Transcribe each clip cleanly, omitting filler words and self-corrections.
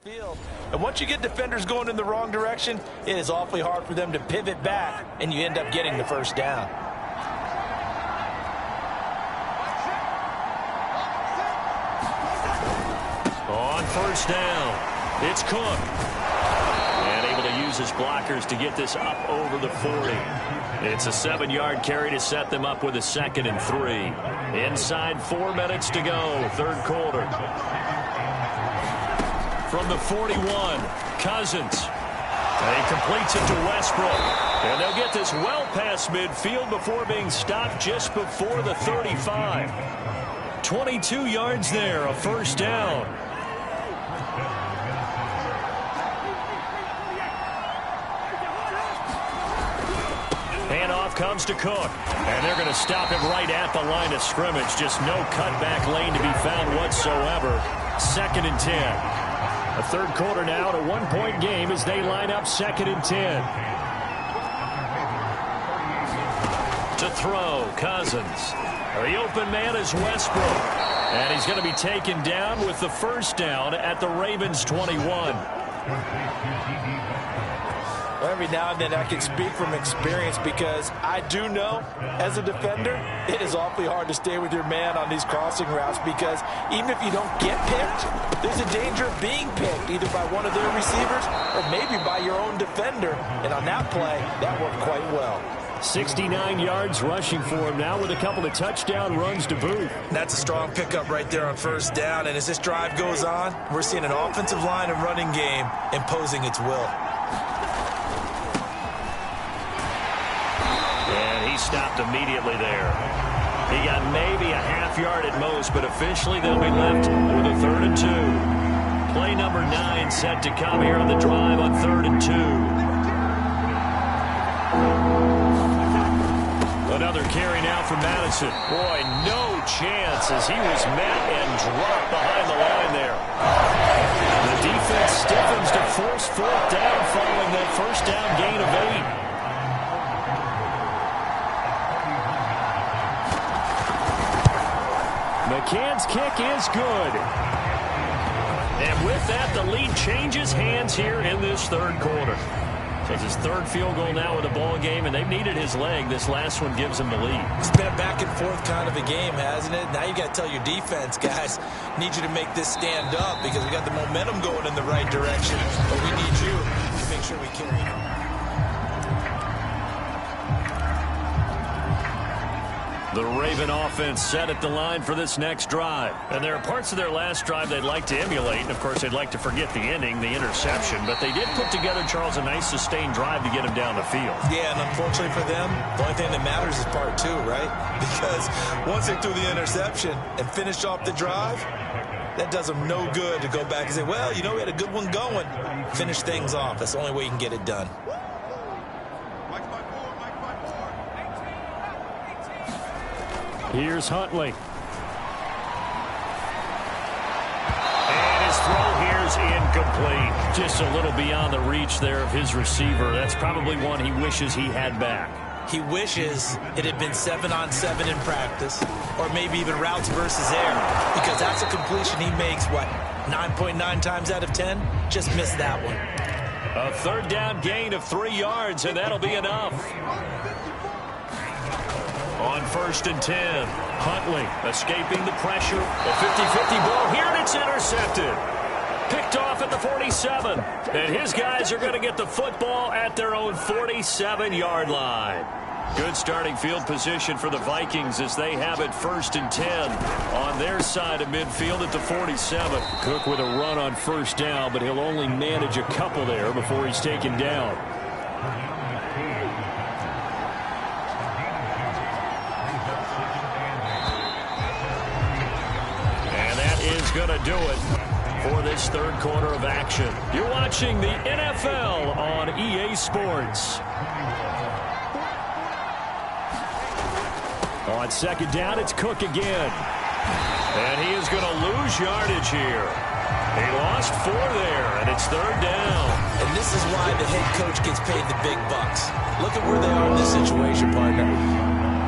field. And once you get defenders going in the wrong direction, it is awfully hard for them to pivot back, and you end up getting the first down. On first down, it's Cook. And able to use his blockers to get this up over the 40. It's a 7-yard carry to set them up with a 2nd and 3. Inside 4 minutes to go, third quarter. From the 41, Cousins. And he completes it to Westbrook. And they'll get this well past midfield before being stopped just before the 35. 22 yards there, a first down. Handoff comes to Cook. And they're going to stop him right at the line of scrimmage. Just no cutback lane to be found whatsoever. 2nd and 10. A third quarter now, a 1-point game as they line up 2nd and 10. To throw, Cousins. The open man is Westbrook. And he's going to be taken down with the first down at the Ravens' 21. Every now and then I can speak from experience because I do know, as a defender, it is awfully hard to stay with your man on these crossing routes because even if you don't get picked, there's a danger of being picked either by one of their receivers or maybe by your own defender. And on that play, that worked quite well. 69 yards rushing for him now with a couple of touchdown runs to boot. That's a strong pickup right there on first down. And as this drive goes on, we're seeing an offensive line and running game imposing its will. Stopped immediately there. He got maybe a half yard at most, but officially they'll be left with a 3rd and 2. Play number 9 set to come here on the drive on 3rd and 2. Another carry now for Madison. Boy, no chance as he was met and dropped behind the line there. The defense stiffens to force 4th down following that first down gain of 8. McCann's kick is good. And with that, the lead changes hands here in this third quarter. So it's his 3rd field goal now with the ball game, and they've needed his leg. This last one gives him the lead. It's been a back-and-forth kind of a game, hasn't it? Now you got to tell your defense, guys, need you to make this stand up because we got the momentum going in the right direction, but we need you to make sure we carry it. The Raven offense set at the line for this next drive. And there are parts of their last drive they'd like to emulate. And, of course, they'd like to forget the ending, the interception. But they did put together, Charles, a nice sustained drive to get him down the field. Yeah, and unfortunately for them, the only thing that matters is part 2, right? Because once they threw the interception and finished off the drive, that does them no good to go back and say, well, you know, we had a good one going. Finish things off. That's the only way you can get it done. Here's Huntley. And his throw here is incomplete. Just a little beyond the reach there of his receiver. That's probably one he wishes he had back. He wishes it had been 7-on-7 in practice, or maybe even routes versus air, because that's a completion he makes, what, 9.9 times out of 10? Just missed that one. A 3rd down gain of 3 yards, and that'll be enough. On 1st and 10, Huntley escaping the pressure. The 50-50 ball here, and it's intercepted. Picked off at the 47. And his guys are going to get the football at their own 47-yard line. Good starting field position for the Vikings as they have it 1st and 10 on their side of midfield at the 47. Cook with a run on 1st down, but he'll only manage a couple there before he's taken down. Going to do it for this third quarter of action. You're watching the NFL on EA Sports. On 2nd down, it's Cook again. And he is going to lose yardage here. He lost 4 there, and it's 3rd down. And this is why the head coach gets paid the big bucks. Look at where they are in this situation, partner.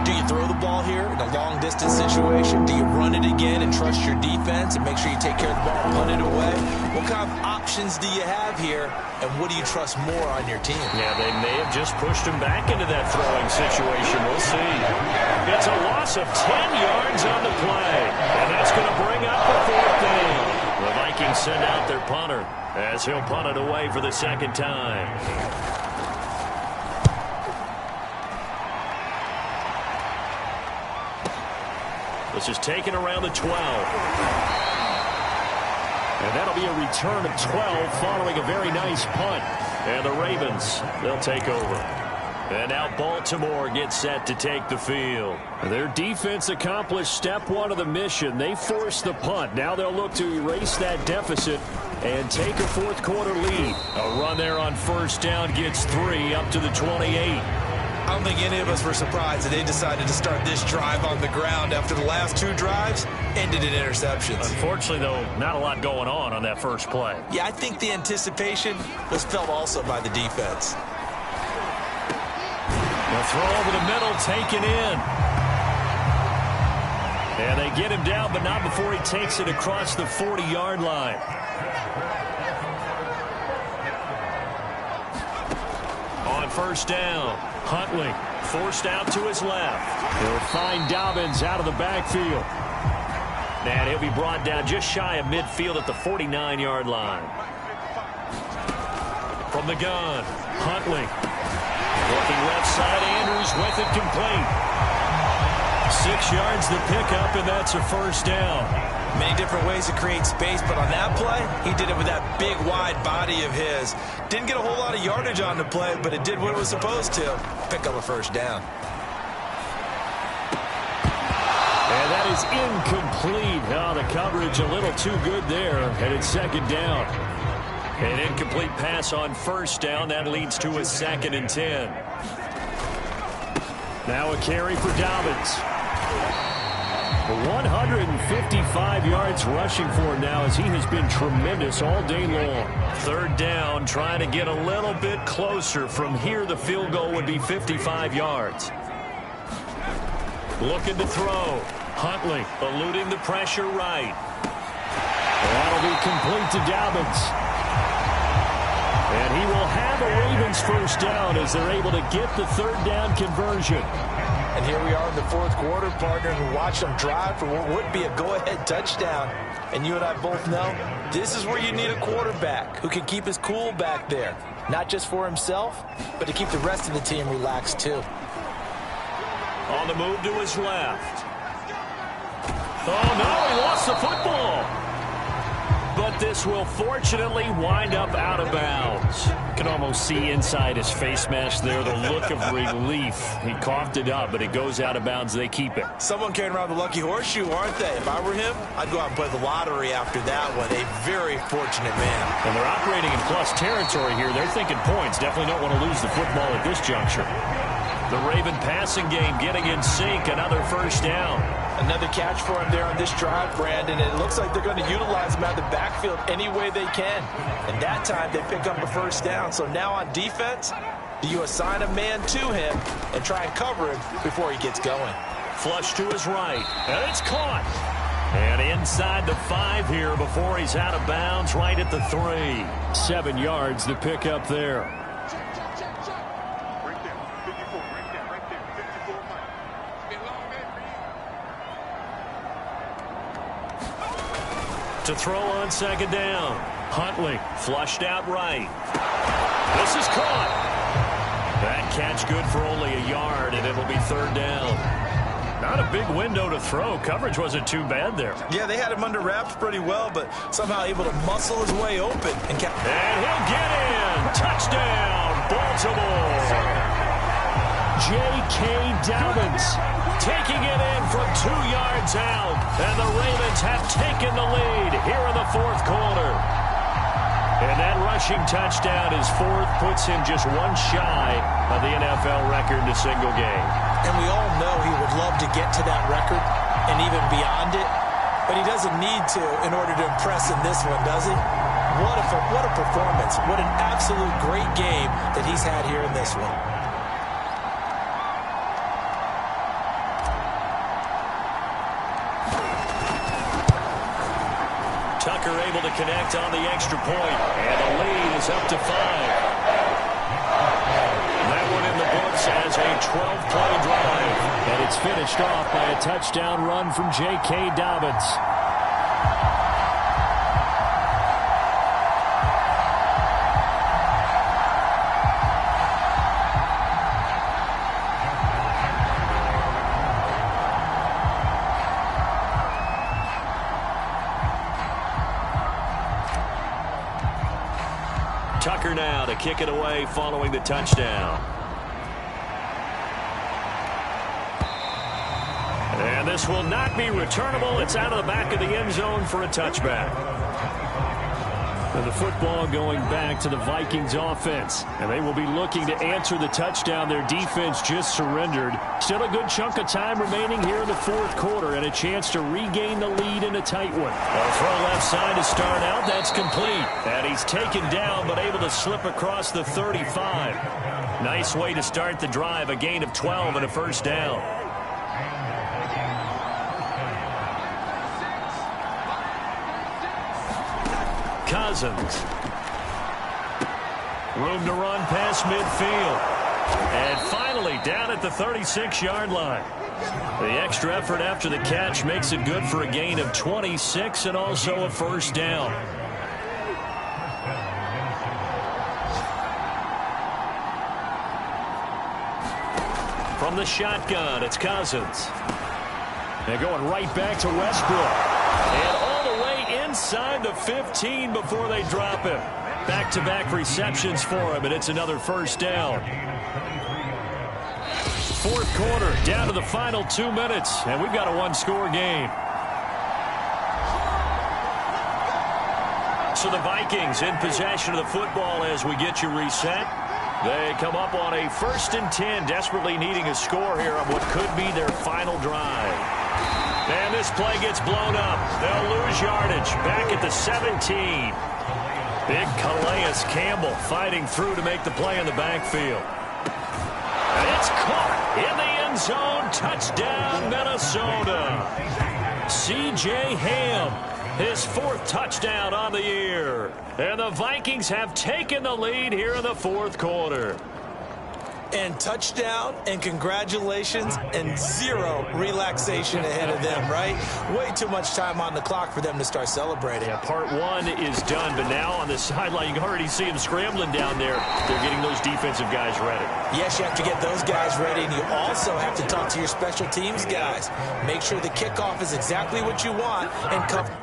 Do you throw the ball here in a long-distance situation? Do you run it again and trust your defense and make sure you take care of the ball and punt it away? What kind of options do you have here, and what do you trust more on your team? Yeah, they may have just pushed him back into that throwing situation. We'll see. It's a loss of 10 yards on the play, and that's going to bring up the 4th down. The Vikings send out their punter as he'll punt it away for the 2nd time. This is taken around the 12. And that'll be a return of 12 following a very nice punt. And the Ravens, they'll take over. And now Baltimore gets set to take the field. Their defense accomplished step 1 of the mission. They forced the punt. Now they'll look to erase that deficit and take a 4th quarter lead. A run there on 1st down gets 3 up to the 28. I don't think any of us were surprised that they decided to start this drive on the ground after the last 2 drives ended in interceptions. Unfortunately, though, not a lot going on that first play. Yeah, I think the anticipation was felt also by the defense. The throw over the middle taken in. And they get him down, but not before he takes it across the 40-yard line. On 1st down, Huntley forced out to his left. He'll find Dobbins out of the backfield. And he'll be brought down just shy of midfield at the 49-yard line. From the gun, Huntley. Looking left side, Andrews with it complete. 6 yards the pickup, and that's a 1st down. Many different ways to create space, but on that play, he did it with that big, wide body of his. Didn't get a whole lot of yardage on the play, but it did what it was supposed to. Pick up a 1st down. And that is incomplete. Oh, the coverage a little too good there, and it's 2nd down. An incomplete pass on 1st down. That leads to a 2nd and 10. Now a carry for Dobbins. 155 yards rushing for him now as he has been tremendous all day long. 3rd down, trying to get a little bit closer. From here, the field goal would be 55 yards. Looking to throw. Huntley eluding the pressure right. That'll be complete to Dobbins. And he will have a Ravens 1st down as they're able to get the 3rd down conversion. And here we are in the 4th quarter, partner, and we watch them drive for what would be a go-ahead touchdown. And you and I both know this is where you need a quarterback who can keep his cool back there. Not just for himself, but to keep the rest of the team relaxed too. On the move to his left. Oh, no, he lost the football. But this will fortunately wind up out of bounds. You can almost see inside his face mask there the look of relief. He coughed it up, but it goes out of bounds. They keep it. Someone carrying around the lucky horseshoe, aren't they? If I were him, I'd go out and play the lottery after that one. A very fortunate man. And they're operating in plus territory here. They're thinking points. Definitely don't want to lose the football at this juncture. The Raven passing game getting in sync. Another 1st down. Another catch for him there on this drive, Brandon. And it looks like they're going to utilize him out of the backfield any way they can. And that time they pick up a 1st down. So now on defense, do you assign a man to him and try and cover him before he gets going? Flush to his right. And it's caught. And inside the 5 here before he's out of bounds right at the 3. 7 yards to pick up there. To throw on 2nd down. Huntley flushed out right. This is caught. That catch good for only a yard, and it'll be 3rd down. Not a big window to throw. Coverage wasn't too bad there. Yeah, they had him under wraps pretty well, but somehow able to muscle his way open. And he'll get in. Touchdown, Baltimore. J.K. Dobbins taking it in from 2 yards out. And the Ravens have taken the lead here in the 4th quarter. And that rushing touchdown, his 4th, puts him just 1 shy of the NFL record in a single game. And we all know he would love to get to that record and even beyond it. But he doesn't need to in order to impress in this one, does he? What a performance. What an absolute great game that he's had here in this one. Tucker able to connect on the extra point, and the lead is up to 5. That one in the books as a 12-play drive. And it's finished off by a touchdown run from J.K. Dobbins. Tucker now to kick it away following the touchdown. And this will not be returnable. It's out of the back of the end zone for a touchback. And the football going back to the Vikings offense. And they will be looking to answer the touchdown their defense just surrendered. Still a good chunk of time remaining here in the fourth quarter and a chance to regain the lead in a tight one. A throw left side to start out. That's complete. And he's taken down but able to slip across the 35. Nice way to start the drive. A gain of 12 and a first down. Cousins. Room to run past midfield. And finally down at the 36-yard line. The extra effort after the catch makes it good for a gain of 26 and also a first down. From the shotgun, it's Cousins. They're going right back to Westbrook. And all the way inside the 15 before they drop him. Back-to-back receptions for him, and it's another first down. Fourth quarter, down to the final 2 minutes, and we've got a one-score game. So the Vikings in possession of the football as we get you reset. They come up on a 1st and 10, desperately needing a score here on what could be their final drive. And this play gets blown up. They'll lose yardage. Back at the 17. Big Calais Campbell fighting through to make the play in the backfield. And it's caught in the end zone. Touchdown, Minnesota. C.J. Ham, his 4th touchdown on the year. And the Vikings have taken the lead here in the fourth quarter. And touchdown and congratulations and 0 relaxation ahead of them, right? Way too much time on the clock for them to start celebrating. Yeah, part 1 is done, but now on the sideline, you can already see them scrambling down there. They're getting those defensive guys ready. Yes, you have to get those guys ready, and you also have to talk to your special teams guys. Make sure the kickoff is exactly what you want and cover.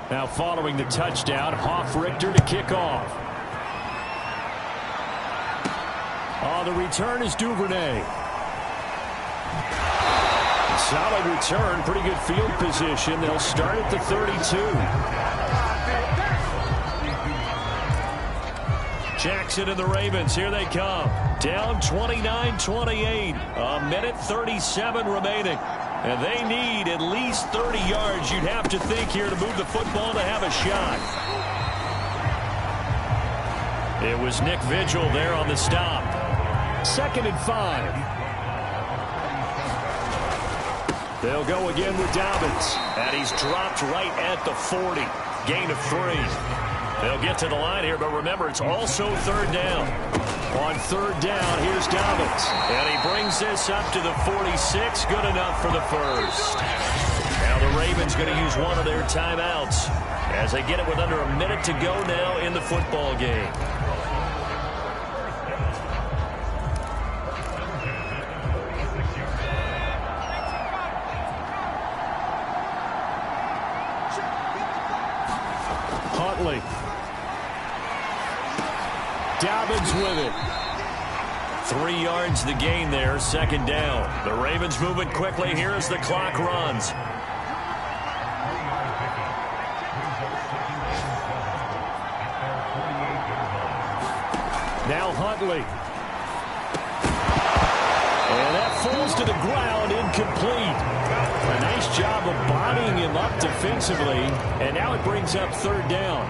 Now following the touchdown, Hoff-Richter to kick off. On the return is Duvernay. Solid return, pretty good field position. They'll start at the 32. Jackson and the Ravens, here they come. Down 29-28. A minute 37 remaining. And they need at least 30 yards, you'd have to think, here to move the football to have a shot. It was Nick Vigil there on the stop. 2nd and 5. They'll go again with Dobbins. And he's dropped right at the 40. Gain of 3. They'll get to the line here, but remember, it's also 3rd down. On 3rd down, here's Dobbins. And he brings this up to the 46. Good enough for the first. Now the Ravens going to use one of their timeouts as they get it with under a minute to go now in the football game. Huntley. Dobbins with it. 3 yards the gain there, 2nd down. The Ravens moving quickly here as the clock runs. Now Huntley. And that falls to the ground, incomplete. A nice job of bodying him up defensively, and now it brings up 3rd down.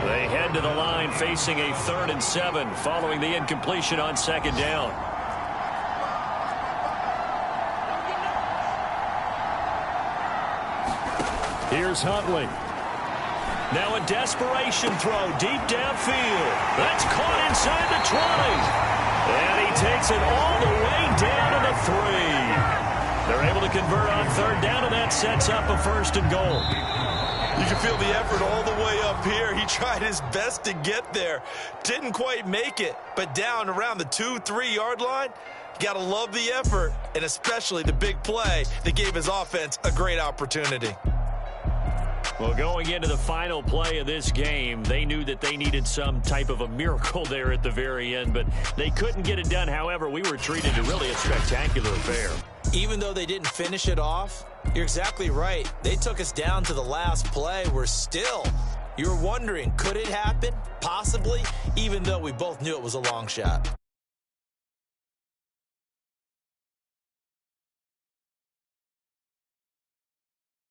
They head to the line facing a 3rd and 7 following the incompletion on 2nd down. Here's Huntley. Now a desperation throw deep downfield. That's caught inside the 20. And he takes it all the way down to the 3. They're able to convert on 3rd down, and that sets up a 1st and goal. You can feel the effort all the way up here. He tried his best to get there. Didn't quite make it, but down around the 2-3 yard line, you got to love the effort, and especially the big play that gave his offense a great opportunity. Well, going into the final play of this game, they knew that they needed some type of a miracle there at the very end, but they couldn't get it done. However, we were treated to really a spectacular affair. Even though they didn't finish it off, you're exactly right. They took us down to the last play. You're wondering, could it happen? Possibly, even though we both knew it was a long shot.